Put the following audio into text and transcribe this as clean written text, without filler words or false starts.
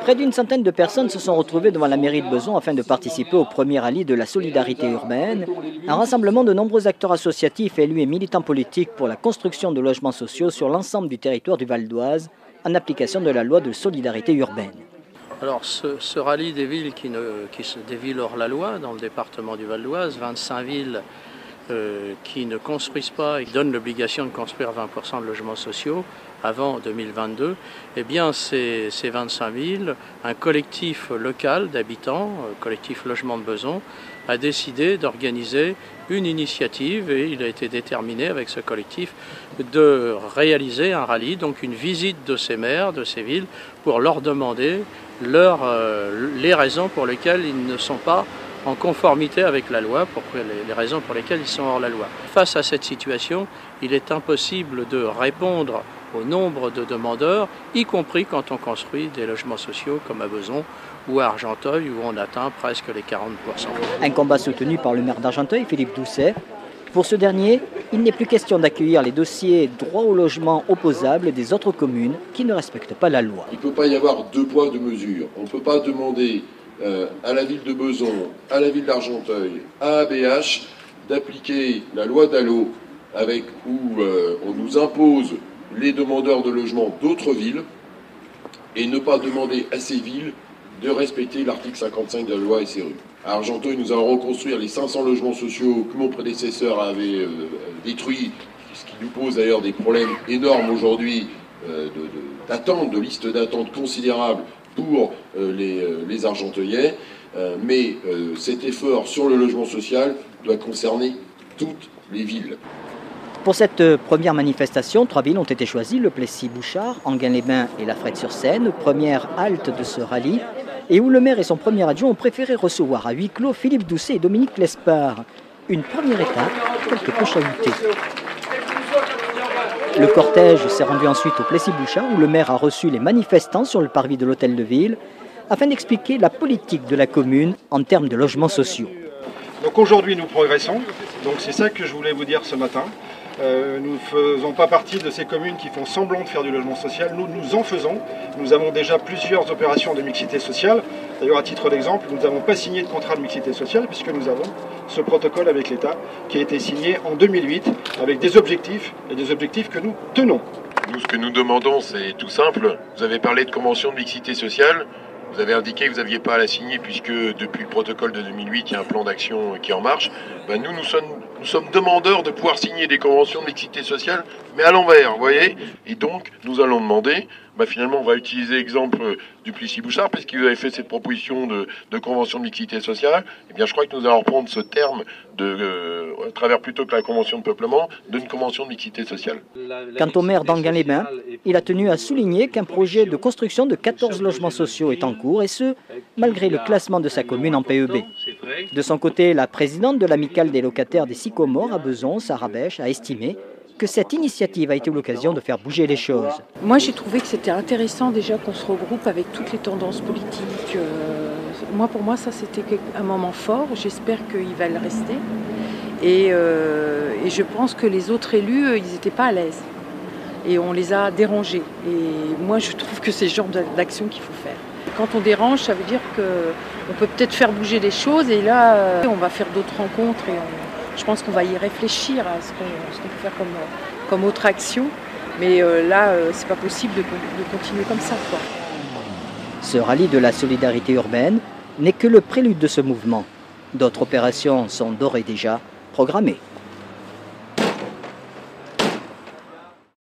Près d'une centaine de personnes se sont retrouvées devant la mairie de Bezons afin de participer au premier rallye de la solidarité urbaine, un rassemblement de nombreux acteurs associatifs, élus et militants politiques pour la construction de logements sociaux sur l'ensemble du territoire du Val d'Oise, en application de la loi de solidarité urbaine. Alors ce rallye des villes des villes hors la loi dans le département du Val d'Oise, 25 villes qui ne construisent pas et qui donnent l'obligation de construire 20% de logements sociaux avant 2022, eh bien ces 25 villes, un collectif local d'habitants, collectif Logement de Bezons, a décidé d'organiser une initiative et il a été déterminé avec ce collectif de réaliser un rallye, donc une visite de ces maires, de ces villes, pour leur demander les raisons pour lesquelles ils ne sont pas en conformité avec la loi, les raisons pour lesquelles ils sont hors la loi. Face à cette situation, il est impossible de répondre au nombre de demandeurs, y compris quand on construit des logements sociaux comme à Bezons ou à Argenteuil, où on atteint presque les 40%. Un combat soutenu par le maire d'Argenteuil, Philippe Doucet. Pour ce dernier, il n'est plus question d'accueillir les dossiers droit au logement opposables des autres communes qui ne respectent pas la loi. Il ne peut pas y avoir deux poids, deux mesures. On ne peut pas demander à la ville de Bezons, à la ville d'Argenteuil, à ABH, d'appliquer la loi DALO où on nous impose les demandeurs de logement d'autres villes et ne pas demander à ces villes de respecter l'article 55 de la loi SRU. À Argenteuil, nous allons reconstruire les 500 logements sociaux que mon prédécesseur avait détruits, ce qui nous pose d'ailleurs des problèmes énormes aujourd'hui d'attente, de liste d'attente considérable pour les Argenteuillais, mais cet effort sur le logement social doit concerner toutes les villes. Pour cette première manifestation, 3 villes ont été choisies, le Plessis-Bouchard, Enghien-les-Bains et La Frette-sur-Seine, première halte de ce rallye, et où le maire et son premier adjoint ont préféré recevoir à huis clos Philippe Doucet et Dominique Lespard. Une première étape quelque peu chahutée. Le cortège s'est rendu ensuite au Plessis-Bouchard où le maire a reçu les manifestants sur le parvis de l'hôtel de ville afin d'expliquer la politique de la commune en termes de logements sociaux. Donc aujourd'hui nous progressons, donc c'est ça que je voulais vous dire ce matin. Nous ne faisons pas partie de ces communes qui font semblant de faire du logement social. Nous en faisons. Nous avons déjà plusieurs opérations de mixité sociale. D'ailleurs, à titre d'exemple, nous n'avons pas signé de contrat de mixité sociale puisque nous avons ce protocole avec l'État qui a été signé en 2008 avec des objectifs et des objectifs que nous tenons. Nous, ce que nous demandons, c'est tout simple. Vous avez parlé de convention de mixité sociale. Vous avez indiqué que vous n'aviez pas à la signer puisque depuis le protocole de 2008, il y a un plan d'action qui est en marche. Nous sommes demandeurs de pouvoir signer des conventions de mixité sociale, mais à l'envers, vous voyez. Et donc, nous allons demander, finalement, on va utiliser l'exemple du Plessis-Bouchard, parce qu'il avait fait cette proposition de convention de mixité sociale. Eh bien, je crois que nous allons reprendre ce terme à travers plutôt que la convention de peuplement, d'une convention de mixité sociale. Quant au maire d'Enghien-les-Bains, il a tenu à souligner qu'un projet de construction de 14 logements sociaux est en cours, et ce, malgré le classement de sa commune en PEB. De son côté, la présidente de l'amicale des locataires des Sycomores à Bezons, Sarah Bèche, a estimé que cette initiative a été l'occasion de faire bouger les choses. Moi, j'ai trouvé que c'était intéressant déjà qu'on se regroupe avec toutes les tendances politiques. Pour moi, ça, c'était un moment fort. J'espère qu'il va le rester. Et je pense que les autres élus, ils n'étaient pas à l'aise. Et on les a dérangés. Et moi, je trouve que c'est le genre d'action qu'il faut faire. Quand on dérange, ça veut dire qu'on peut peut-être faire bouger les choses. Et là, on va faire d'autres rencontres. Et je pense qu'on va y réfléchir à ce qu'on peut faire comme autre action. Mais là, c'est pas possible de continuer comme ça, quoi. Ce rallye de la solidarité urbaine n'est que le prélude de ce mouvement. D'autres opérations sont d'ores et déjà programmées.